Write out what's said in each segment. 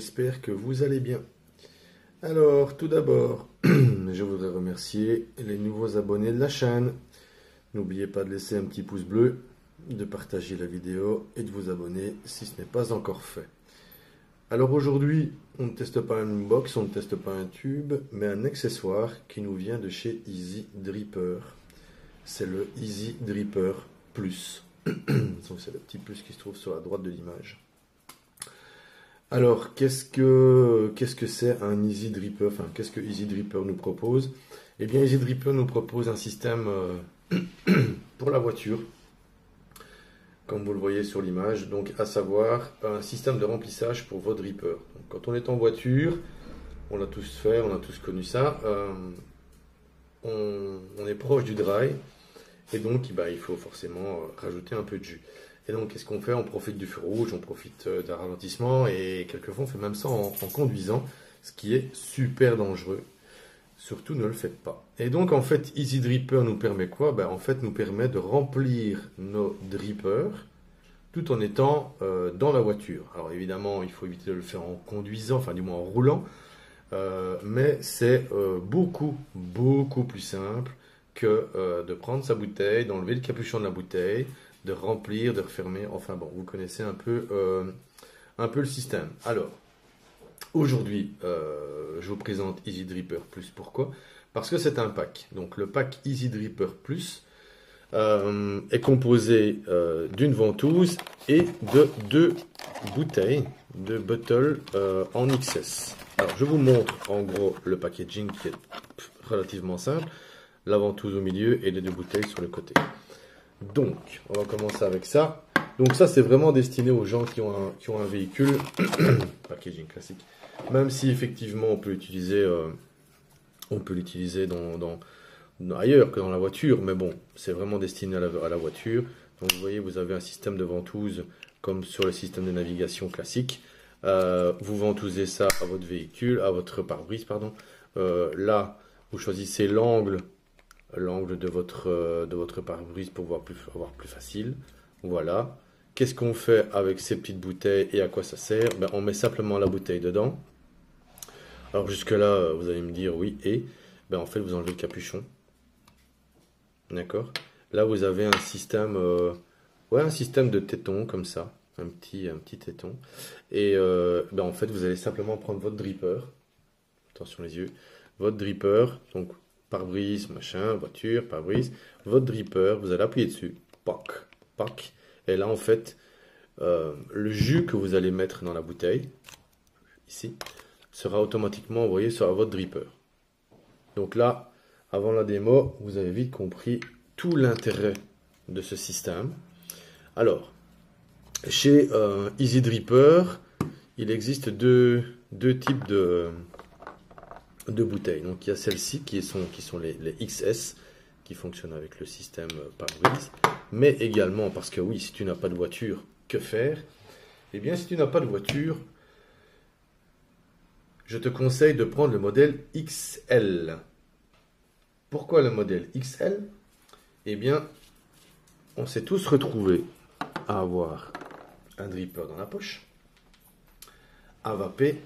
j'espère que vous allez bien. Alors, tout d'abord, je voudrais remercier les nouveaux abonnés de la chaîne. N'oubliez pas de laisser un petit pouce bleu, de partager la vidéo et de vous abonner si ce n'est pas encore fait. Alors aujourd'hui, on ne teste pas une box, on ne teste pas un tube, mais un accessoire qui nous vient de chez Easy Dripper. C'est le Easy Dripper Plus. Donc c'est le petit plus qui se trouve sur la droite de l'image. Alors, qu'est-ce que c'est un Easy Dripper? Enfin, qu'est-ce que Easy Dripper nous propose? Eh bien, Easy Dripper nous propose un système pour la voiture, comme vous le voyez sur l'image, donc à savoir un système de remplissage pour vos drippers. Donc, quand on est en voiture, on l'a tous fait, on a tous connu ça, on est proche du dry, et donc il faut forcément rajouter un peu de jus. Et donc, qu'est-ce qu'on fait? On profite du feu rouge, on profite d'un ralentissement, et quelquefois on fait même ça en conduisant, ce qui est super dangereux. Surtout, ne le faites pas. Et donc, en fait, Easy Dripper nous permet quoi? En fait, nous permet de remplir nos drippers tout en étant dans la voiture. Alors, évidemment, il faut éviter de le faire en conduisant, enfin, du moins en roulant, mais c'est beaucoup plus simple que de prendre sa bouteille, d'enlever le capuchon de la bouteille, de remplir, de refermer. Enfin, bon, vous connaissez un peu le système. Alors, aujourd'hui, je vous présente Easy Dripper Plus. Pourquoi? Parce que c'est un pack. Donc, le pack Easy Dripper Plus est composé d'une ventouse et de deux bouteilles, deux bottles en XS. Alors, je vous montre en gros le packaging qui est relativement simple. La ventouse au milieu et les deux bouteilles sur le côté. Donc, on va commencer avec ça. Donc ça, c'est vraiment destiné aux gens qui ont un véhicule, packaging classique. Même si effectivement, on peut l'utiliser ailleurs que dans la voiture, mais bon, c'est vraiment destiné à la voiture. Donc vous voyez, vous avez un système de ventouse comme sur le système de navigation classique. Vous ventousez ça à votre véhicule, à votre pare-brise, pardon. Là, vous choisissez l'angle de votre pare-brise pour avoir plus facile. Voilà. Qu'est-ce qu'on fait avec ces petites bouteilles et à quoi ça sert? On met simplement la bouteille dedans. Alors jusque-là, vous allez me dire oui, et en fait, vous enlevez le capuchon. D'accord? Là, vous avez un système, un système de téton comme ça, un petit téton. Et en fait, vous allez simplement prendre votre dripper. Attention les yeux. Votre dripper, donc pare-brise, machin, voiture, pare-brise, votre dripper, vous allez appuyer dessus, pac, pac, et là en fait, le jus que vous allez mettre dans la bouteille, ici, sera automatiquement envoyé sur votre dripper. Donc là, avant la démo, vous avez vite compris tout l'intérêt de ce système. Alors, chez Easy Dripper, il existe deux types de bouteilles. Donc il y a celles-ci qui sont les XS qui fonctionnent avec le système pare-brise, mais également parce que oui, si tu n'as pas de voiture, que faire? Eh bien, si tu n'as pas de voiture, je te conseille de prendre le modèle XL. Pourquoi le modèle XL? Eh bien, on s'est tous retrouvés à avoir un dripper dans la poche, à vaper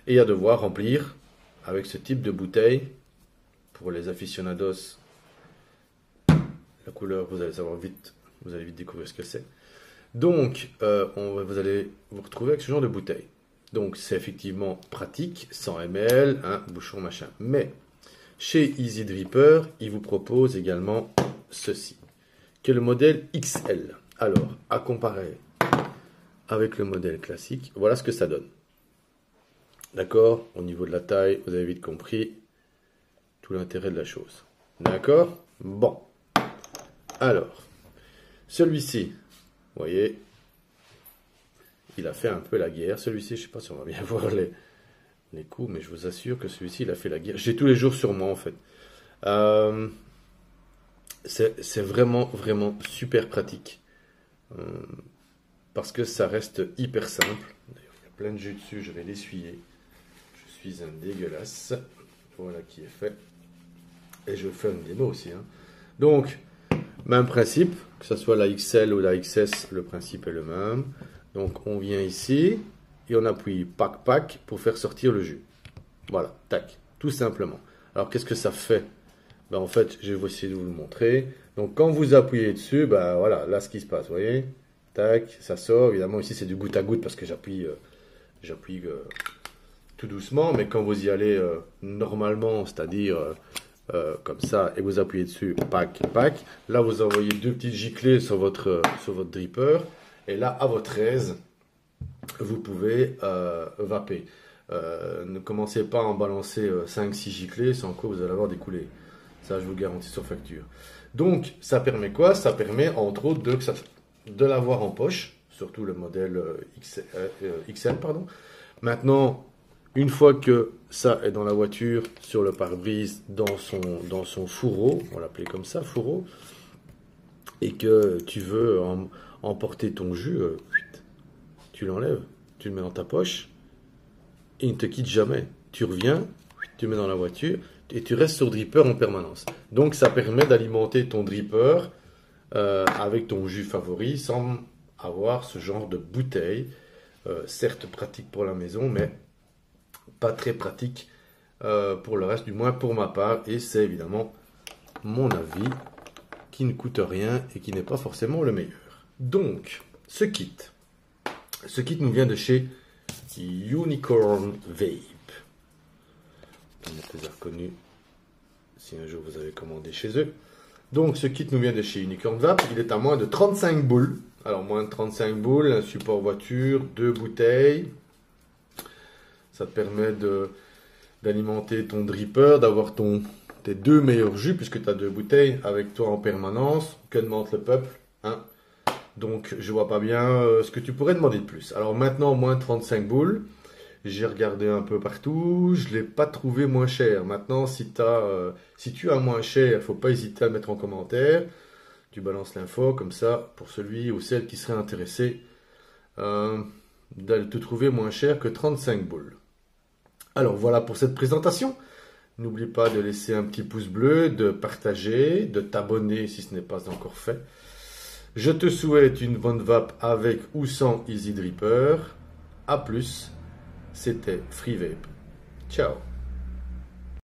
et à devoir remplir avec ce type de bouteille. Pour les aficionados, la couleur, vous allez vite découvrir ce que c'est. Donc, vous allez vous retrouver avec ce genre de bouteille. Donc, c'est effectivement pratique, 100 ml, un bouchon machin. Mais, chez Easy Dripper, il vous propose également ceci, qui est le modèle XL. Alors, à comparer avec le modèle classique, voilà ce que ça donne. D'accord? Au niveau de la taille, vous avez vite compris tout l'intérêt de la chose. D'accord? Bon. Alors, celui-ci, vous voyez, il a fait un peu la guerre. Celui-ci, je ne sais pas si on va bien voir les coups, mais je vous assure que celui-ci, il a fait la guerre. J'ai tous les jours sur moi, en fait. C'est vraiment super pratique. Parce que ça reste hyper simple. D'ailleurs, il y a plein de jus dessus, je vais l'essuyer. Je suis un dégueulasse. Voilà qui est fait. Et je fais une démo aussi. Donc, même principe, que ce soit la XL ou la XS, le principe est le même. Donc, on vient ici et on appuie pack pack pour faire sortir le jus. Voilà, tac, tout simplement. Alors qu'est-ce que ça fait? Ben, en fait, je vais essayer de vous le montrer. Donc quand vous appuyez dessus, ben voilà, là ce qui se passe, vous voyez, tac, ça sort. Évidemment ici c'est du goutte à goutte parce que j'appuie tout doucement, mais quand vous y allez normalement, c'est-à-dire comme ça, et vous appuyez dessus, pack, pack, là vous envoyez deux petites giclées sur votre dripper, et là à votre aise, vous pouvez vaper. Ne commencez pas à en balancer 5-6 giclées, sans quoi vous allez avoir des coulées. Ça, je vous garantis sur facture. Donc, ça permet quoi? Ça permet, entre autres, de l'avoir en poche, surtout le modèle XL, pardon. Maintenant, une fois que ça est dans la voiture, sur le pare-brise, dans son fourreau, on l'appelait comme ça, fourreau, et que tu veux emporter ton jus, tu l'enlèves, tu le mets dans ta poche, et il ne te quitte jamais. Tu reviens, tu le mets dans la voiture, et tu restes sur dripper en permanence. Donc ça permet d'alimenter ton dripper avec ton jus favori sans avoir ce genre de bouteille. Certes pratique pour la maison, mais pas très pratique pour le reste, du moins pour ma part. Et c'est évidemment mon avis qui ne coûte rien et qui n'est pas forcément le meilleur. Donc, ce kit nous vient de chez Unicorn Vape. On est reconnu si un jour vous avez commandé chez eux. Donc ce kit nous vient de chez Unicorn Vape. Il est à moins de 35 boules. Alors moins de 35 boules, un support voiture, 2 bouteilles. Ça te permet d'alimenter ton dripper, d'avoir tes 2 meilleurs jus, puisque tu as 2 bouteilles avec toi en permanence. Que demande le peuple, hein? Donc je vois pas bien ce que tu pourrais demander de plus. Alors maintenant, moins de 35 boules. J'ai regardé un peu partout, je ne l'ai pas trouvé moins cher. Maintenant, si tu as moins cher, il ne faut pas hésiter à le mettre en commentaire. Tu balances l'info, comme ça, pour celui ou celle qui serait intéressé, d'aller te trouver moins cher que 35 boules. Alors voilà pour cette présentation. N'oublie pas de laisser un petit pouce bleu, de partager, de t'abonner si ce n'est pas encore fait. Je te souhaite une bonne vape avec ou sans Easy Dripper. A plus. C'était Free Vape. Ciao.